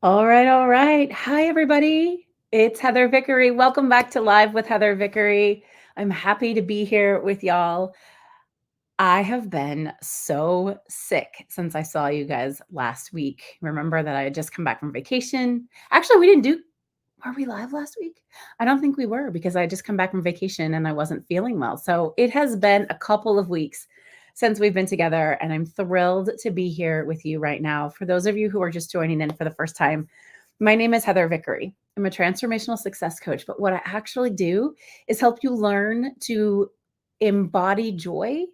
All right, all right. Hi, everybody. It's Heather Vickery. Welcome back to Live with Heather Vickery. I'm happy to be here with y'all. I have been so sick since I saw you guys last week. Remember that I had just come back from vacation. Actually, were we live last week? I don't think we were because I had just come back from vacation and I wasn't feeling well. So it has been a couple of weeks since we've been together, and I'm thrilled to be here with you right now. For those of you who are just joining in for the first time, my name is Heather Vickery. I'm a transformational success coach, but what I actually do is help you learn to embody joy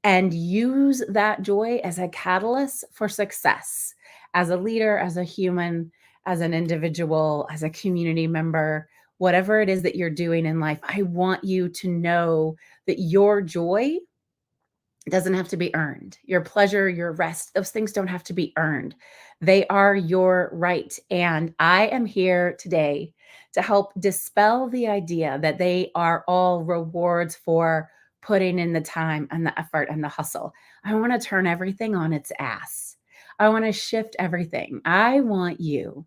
and use that joy as a catalyst for success as a leader, as a human, as an individual, as a community member, whatever it is that you're doing in life. I want you to know that your joy doesn't have to be earned. Your pleasure, your rest, those things don't have to be earned. They are your right. And I am here today to help dispel the idea that they are all rewards for putting in the time and the effort and the hustle. I want to turn everything on its ass. I want to shift everything. I want you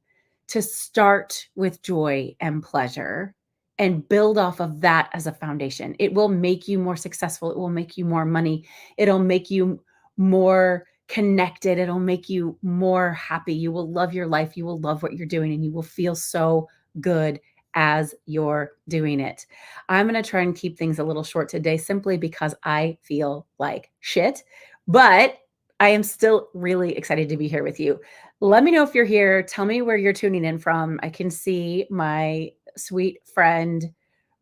to start with joy and pleasure and build off of that as a foundation. It will make you more successful. It will make you more money. It'll make you more connected. It'll make you more happy. You will love your life. You will love what you're doing, and you will feel so good as you're doing it. I'm going to try and keep things a little short today simply because I feel like shit, but I am still really excited to be here with you. Let me know if you're here. Tell me where you're tuning in from. I can see my sweet friend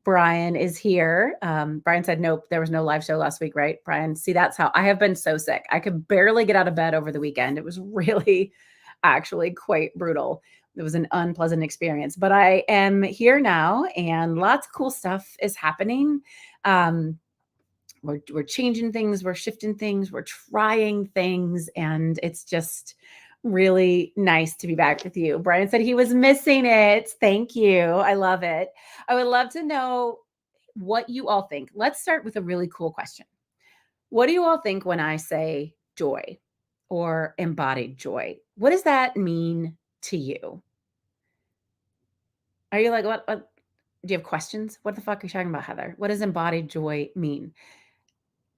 Brian is here. Brian said, nope, there was no live show last week, right? Brian, see, that's how I have been so sick. I could barely get out of bed over the weekend. It was really actually quite brutal. It was an unpleasant experience, but I am here now and lots of cool stuff is happening. Um, we're changing things, we're shifting things, we're trying things, and it's just really nice to be back with you. Brian said he was missing it. Thank you. I love it. I would love to know what you all think. Let's start with a really cool question. What do you all think when I say joy or embodied joy? What does that mean to you? Are you like, what do you have questions? What the fuck are you talking about, Heather? What does embodied joy mean?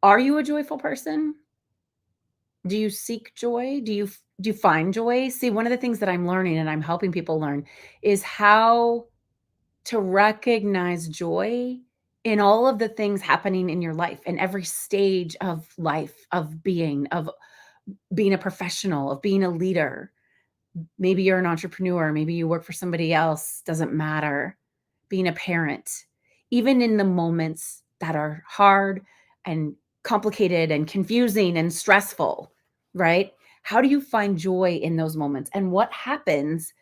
Are you a joyful person? Do you seek joy? Do you find joy? See, one of the things that I'm learning and I'm helping people learn is how to recognize joy in all of the things happening in your life, in every stage of life, of being a professional, of being a leader. Maybe you're an entrepreneur, maybe you work for somebody else, doesn't matter. Being a parent, even in the moments that are hard and complicated and confusing and stressful, right? How do you find joy in those moments? And what happens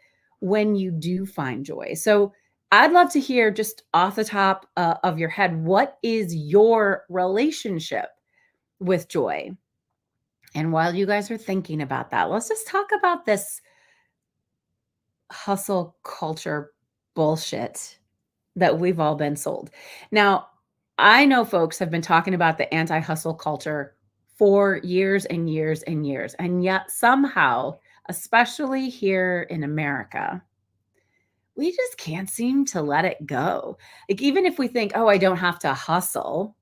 when you do find joy? So, I'd love to hear just off the top of your head, what is your relationship with joy? And while you guys are thinking about that, let's just talk about this hustle culture bullshit that we've all been sold. Now, I know folks have been talking about the anti hustle culture for years and years and years. And yet, somehow, especially here in America, we just can't seem to let it go. Like, even if we think, oh, I don't have to hustle,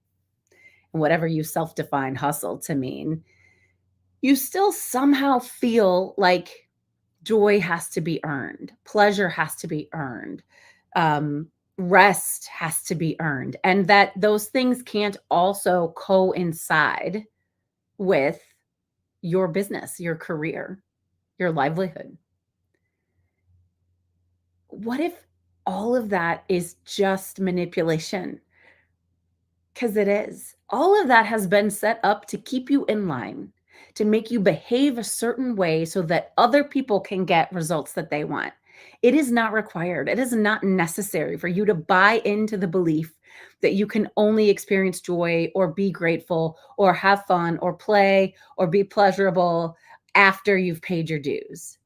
whatever you self define hustle to mean, you still somehow feel like joy has to be earned, pleasure has to be earned, um, rest has to be earned, and that those things can't also coincide with your business, your career, your livelihood. What if all of that is just manipulation? Because it is. All of that has been set up to keep you in line, to make you behave a certain way so that other people can get results that they want. It is not required. It is not necessary for you to buy into the belief that you can only experience joy or be grateful or have fun or play or be pleasurable after you've paid your dues,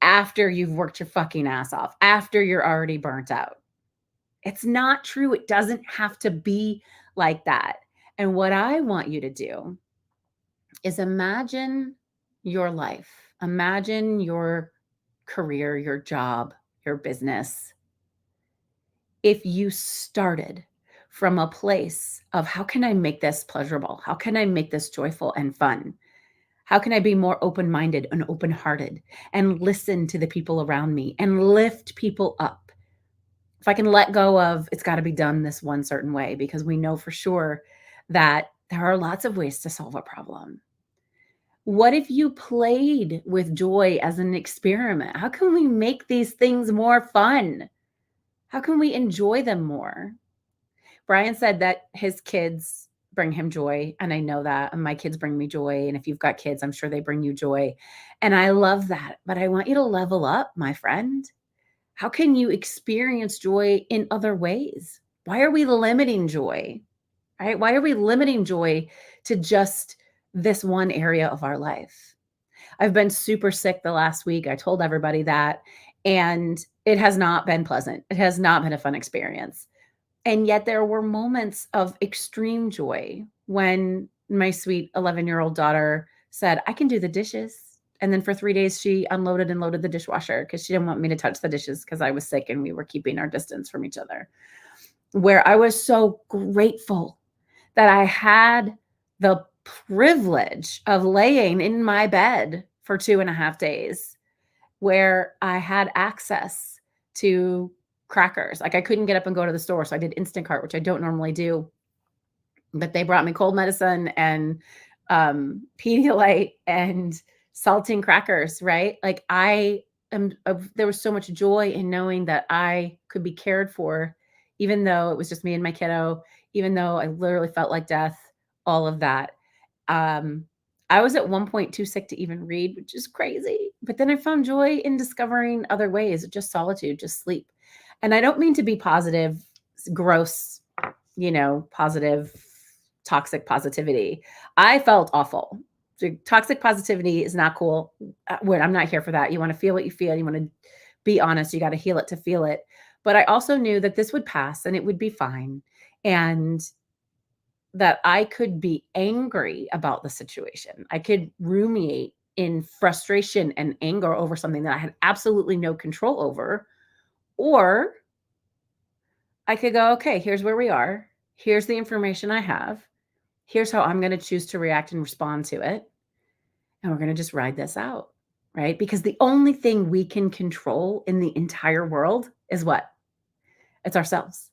after you've worked your fucking ass off, after you're already burnt out. It's not true. It doesn't have to be like that. And what I want you to do is imagine your life, imagine your career, your job, your business, if you started from a place of how can I make this pleasurable? How can I make this joyful and fun? How can I be more open-minded and open-hearted and listen to the people around me and lift people up? If I can let go of it's got to be done this one certain way, because we know for sure that there are lots of ways to solve a problem. What if you played with joy as an experiment? How can we make these things more fun? How can we enjoy them more? Brian said that his kids bring him joy, and I know that, and my kids bring me joy, and if you've got kids, I'm sure they bring you joy, and I love that, but I want you to level up, my friend. How can you experience joy in other ways? Why are we limiting joy, right? Why are we limiting joy to just this one area of our life? I've been super sick the last week. I told everybody that, and it has not been pleasant. It has not been a fun experience. And yet there were moments of extreme joy when my sweet 11-year-old daughter said, I can do the dishes. And then for 3 days, she unloaded and loaded the dishwasher because she didn't want me to touch the dishes because I was sick and we were keeping our distance from each other. Where I was so grateful that I had the privilege of laying in my bed for 2.5 days, where I had access to crackers. Like I couldn't get up and go to the store. So I did Instacart, which I don't normally do. But they brought me cold medicine and Pedialyte and saltine crackers, right? Like there was so much joy in knowing that I could be cared for, even though it was just me and my kiddo, even though I literally felt like death, all of that. I was at one point too sick to even read, which is crazy. But then I found joy in discovering other ways, just solitude, just sleep. And I don't mean to be positive, gross, positive, toxic positivity. I felt awful. So toxic positivity is not cool. I'm not here for that. You want to feel what you feel. You want to be honest. You got to heal it to feel it. But I also knew that this would pass and it would be fine. And that I could be angry about the situation. I could ruminate in frustration and anger over something that I had absolutely no control over. Or I could go, okay, here's where we are. Here's the information I have. Here's how I'm going to choose to react and respond to it. And we're going to just ride this out, right? Because the only thing we can control in the entire world is what? It's ourselves.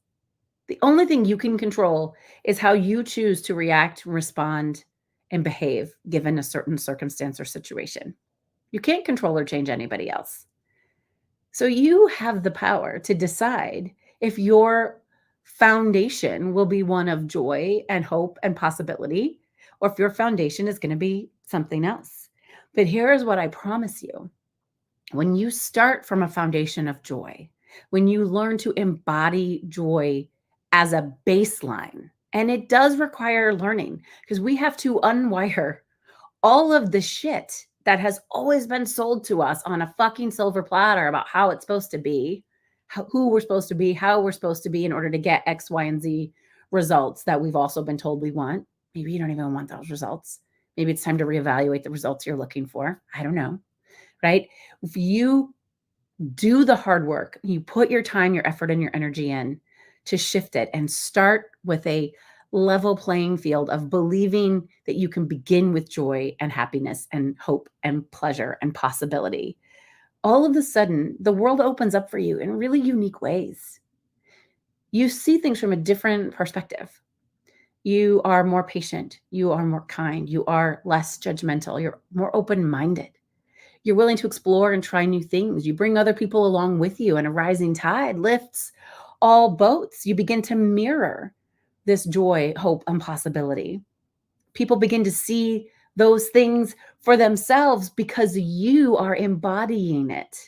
The only thing you can control is how you choose to react, respond, and behave given a certain circumstance or situation. You can't control or change anybody else. So you have the power to decide if your foundation will be one of joy and hope and possibility, or if your foundation is going to be something else. But here's what I promise you. When you start from a foundation of joy, when you learn to embody joy as a baseline, and it does require learning because we have to unwire all of the shit that has always been sold to us on a fucking silver platter about how it's supposed to be, who we're supposed to be, how we're supposed to be in order to get X, Y, and Z results that we've also been told we want. Maybe you don't even want those results. Maybe it's time to reevaluate the results you're looking for. I don't know, right? If you do the hard work, you put your time, your effort, and your energy in to shift it and start with a level playing field of believing that you can begin with joy and happiness and hope and pleasure and possibility. All of a sudden, the world opens up for you in really unique ways. You see things from a different perspective. You are more patient. You are more kind. You are less judgmental. You're more open-minded. You're willing to explore and try new things. You bring other people along with you, and a rising tide lifts all boats. You begin to mirror this joy, hope, and possibility. People begin to see those things for themselves because you are embodying it.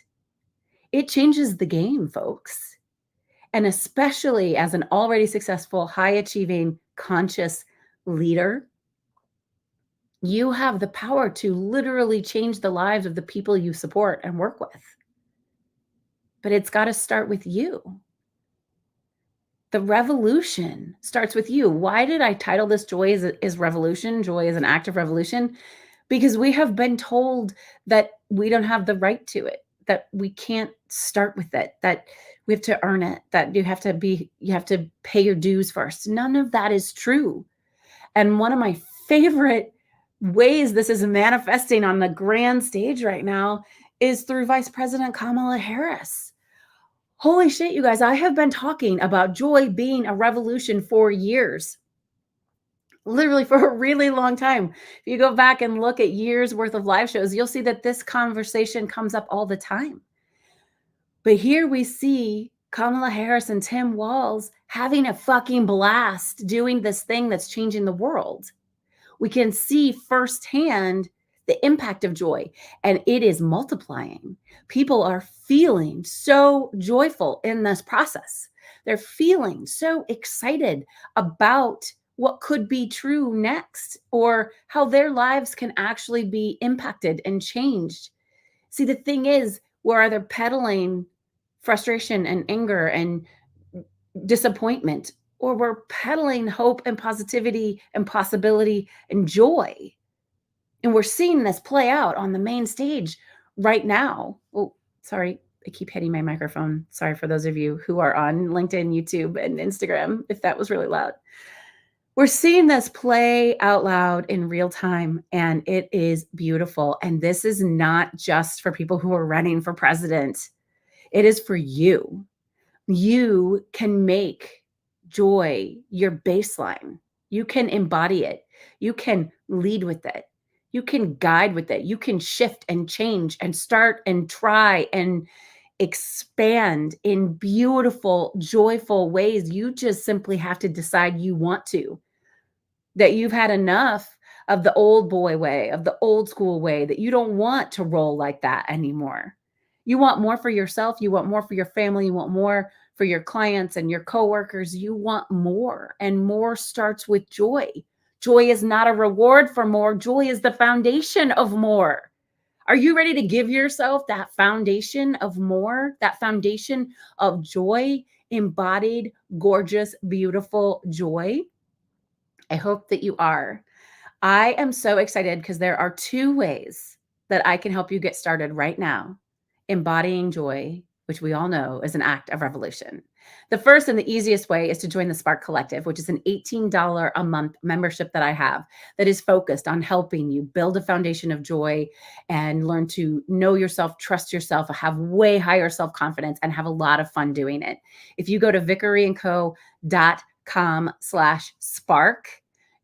It changes the game, folks. And especially as an already successful, high-achieving, conscious leader, you have the power to literally change the lives of the people you support and work with. But it's got to start with you. The revolution starts with you. Why did I title this Joy is Revolution? Joy is an act of revolution. Because we have been told that we don't have the right to it, that we can't start with it, that we have to earn it, that you have to pay your dues first. None of that is true. And one of my favorite ways this is manifesting on the grand stage right now is through Vice President Kamala Harris. Holy shit, you guys, I have been talking about joy being a revolution for years, literally for a really long time. If you go back and look at years worth of live shows, you'll see that this conversation comes up all the time. But here we see Kamala Harris and Tim Walz having a fucking blast doing this thing that's changing the world. We can see firsthand the impact of joy, and it is multiplying. People are feeling so joyful in this process. They're feeling so excited about what could be true next, or how their lives can actually be impacted and changed. See, the thing is, we're either peddling frustration and anger and disappointment, or we're peddling hope and positivity and possibility and joy. And we're seeing this play out on the main stage right now. Oh, sorry, I keep hitting my microphone. Sorry for those of you who are on LinkedIn, YouTube, and Instagram, if that was really loud. We're seeing this play out loud in real time, and it is beautiful. And this is not just for people who are running for president. It is for you. You can make joy your baseline. You can embody it. You can lead with it. You can guide with it. You can shift and change and start and try and expand in beautiful, joyful ways. You just simply have to decide you want to, that you've had enough of the old boy way, of the old school way, that you don't want to roll like that anymore. You want more for yourself. You want more for your family. You want more for your clients and your coworkers. You want more, and more starts with joy. Joy is not a reward for more. Joy is the foundation of more. Are you ready to give yourself that foundation of more, that foundation of joy, embodied, gorgeous, beautiful joy? I hope that you are. I am so excited because there are 2 ways that I can help you get started right now embodying joy, which we all know is an act of revolution. The first and the easiest way is to join the Spark Collective, which is an $18 a month membership that I have that is focused on helping you build a foundation of joy and learn to know yourself, trust yourself, have way higher self-confidence, and have a lot of fun doing it. If you go to vickeryandco.com/spark,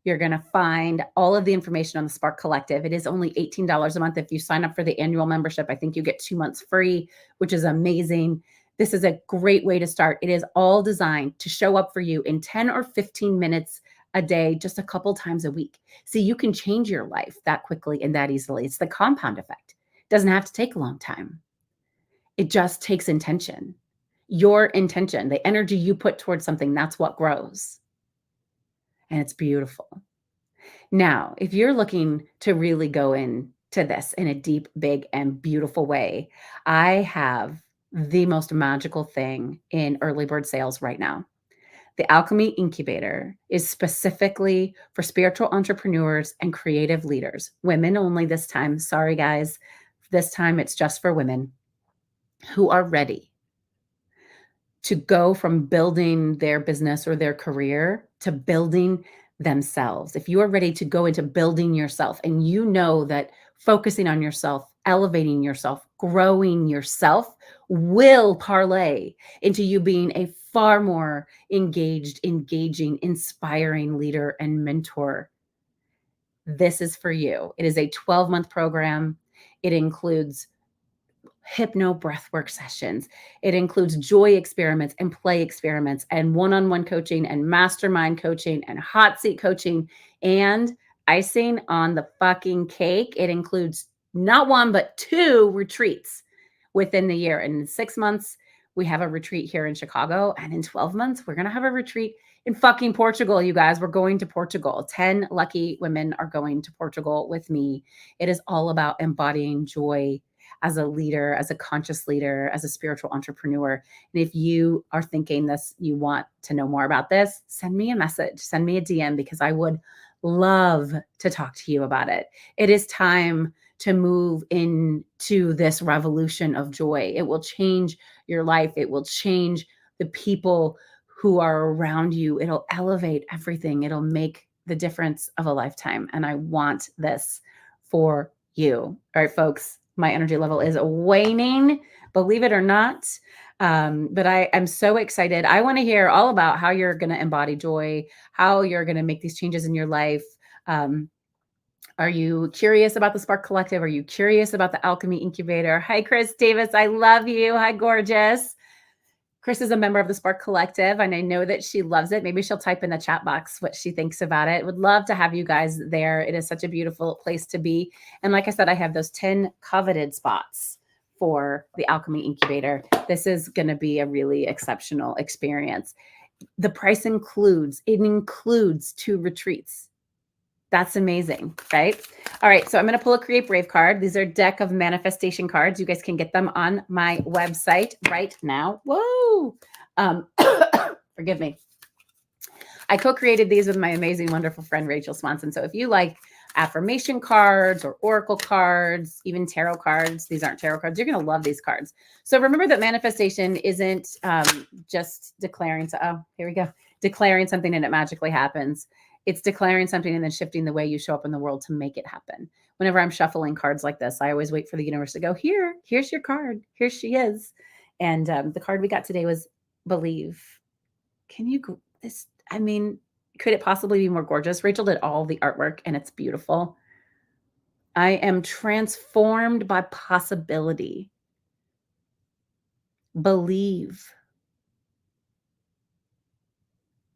you're going to find all of the information on the Spark Collective. It is only $18 a month. If you sign up for the annual membership, I think you get 2 months free, which is amazing. This is a great way to start. It is all designed to show up for you in 10 or 15 minutes a day, just a couple times a week. See, you can change your life that quickly and that easily. It's the compound effect. It doesn't have to take a long time. It just takes intention. Your intention, the energy you put towards something, that's what grows. And it's beautiful. Now, if you're looking to really go into this in a deep, big, and beautiful way, I have the most magical thing in early bird sales right now. The Alchemy Incubator is specifically for spiritual entrepreneurs and creative leaders, women only this time. Sorry, guys. This time it's just for women who are ready to go from building their business or their career to building themselves. If you are ready to go into building yourself, and you know that focusing on yourself, elevating yourself, growing yourself will parlay into you being a far more engaged, engaging, inspiring leader and mentor, this is for you. It is a 12-month program. It includes hypno breathwork sessions. It includes joy experiments and play experiments and one-on-one coaching and mastermind coaching and hot seat coaching, and icing on the fucking cake, it includes not 1, but 2 retreats within the year. And in 6 months, we have a retreat here in Chicago. And in 12 months, we're going to have a retreat in fucking Portugal, you guys. We're going to Portugal. 10 lucky women are going to Portugal with me. It is all about embodying joy as a leader, as a conscious leader, as a spiritual entrepreneur. And if you are thinking this, you want to know more about this, send me a message, send me a DM, because I would love to talk to you about it. It is time to move into this revolution of joy. It will change your life. It will change the people who are around you. It'll elevate everything. It'll make the difference of a lifetime. And I want this for you. All right, folks, my energy level is waning, believe it or not. But I am so excited. I want to hear all about how you're going to embody joy, how you're going to make these changes in your life. Um, are you curious about the Spark Collective? Are you curious about the Alchemy Incubator? Hi, Chris Davis. I love you. Hi, gorgeous. Chris is a member of the Spark Collective, and I know that she loves it. Maybe she'll type in the chat box what she thinks about it. Would love to have you guys there. It is such a beautiful place to be. And like I said, I have those 10 coveted spots for the Alchemy Incubator. This is going to be a really exceptional experience. The price includes 2 retreats. That's amazing, right? All right, so I'm going to pull a Create Brave card. These are deck of manifestation cards. You guys can get them on my website right now. Whoa. Forgive me. I co-created these with my amazing, wonderful friend, Rachel Swanson. So if you like affirmation cards or oracle cards, even tarot cards, these aren't tarot cards, you're going to love these cards. So remember that manifestation isn't just declaring, declaring something and it magically happens. It's declaring something and then shifting the way you show up in the world to make it happen. Whenever I'm shuffling cards like this, I always wait for the universe to go, here's your card. Here she is. And the card we got today was Believe. Can you, could it possibly be more gorgeous? Rachel did all the artwork and it's beautiful. I am transformed by possibility. Believe.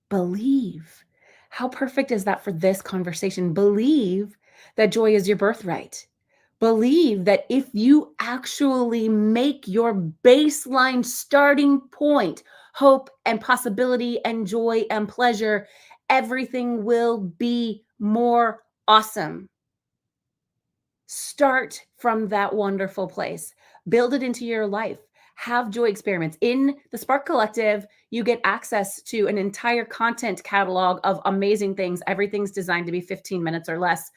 Believe. How perfect is that for this conversation? Believe that joy is your birthright. Believe that if you actually make your baseline starting point, hope and possibility and joy and pleasure, everything will be more awesome. Start from that wonderful place. Build it into your life. Have joy experiments. In the Spark Collective, you get access to an entire content catalog of amazing things. Everything's designed to be 15 minutes or less.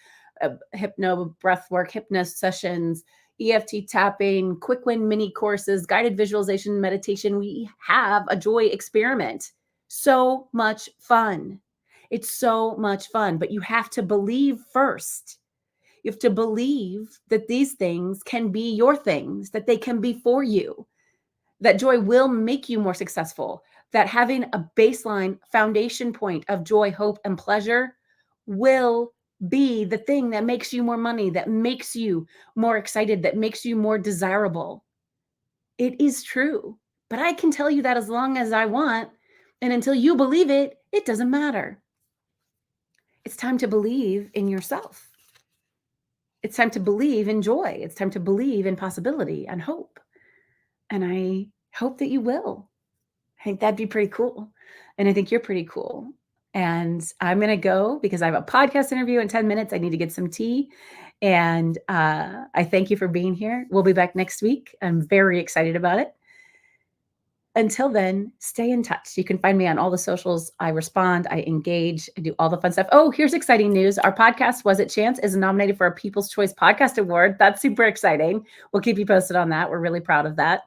Hypno breathwork, hypnosis sessions, EFT tapping, quick win mini courses, guided visualization, meditation. We have a joy experiment. So much fun. It's so much fun, but you have to believe first. You have to believe that these things can be your things, that they can be for you, that joy will make you more successful, that having a baseline foundation point of joy, hope, and pleasure will be the thing that makes you more money, that makes you more excited, that makes you more desirable. It is true. But I can tell you that as long as I want. And until you believe it, it doesn't matter. It's time to believe in yourself. It's time to believe in joy. It's time to believe in possibility and hope. And I hope that you will. I think that'd be pretty cool. And I think you're pretty cool. And I'm going to go because I have a podcast interview in 10 minutes. I need to get some tea. And I thank you for being here. We'll be back next week. I'm very excited about it. Until then, stay in touch. You can find me on all the socials. I respond, I engage, I do all the fun stuff. Oh, here's exciting news. Our podcast, Was It Chance, is nominated for a People's Choice Podcast Award. That's super exciting. We'll keep you posted on that. We're really proud of that.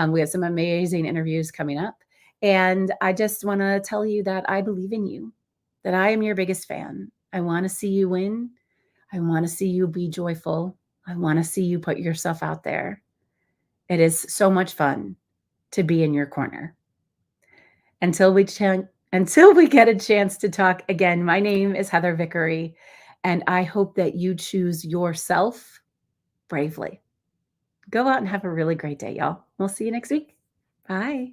We have some amazing interviews coming up. And I just want to tell you that I believe in you, that I am your biggest fan. I want to see you win. I want to see you be joyful. I want to see you put yourself out there. It is so much fun to be in your corner. Until we get a chance to talk again, my name is Heather Vickery, and I hope that you choose yourself bravely. Go out and have a really great day, y'all. We'll see you next week. Bye.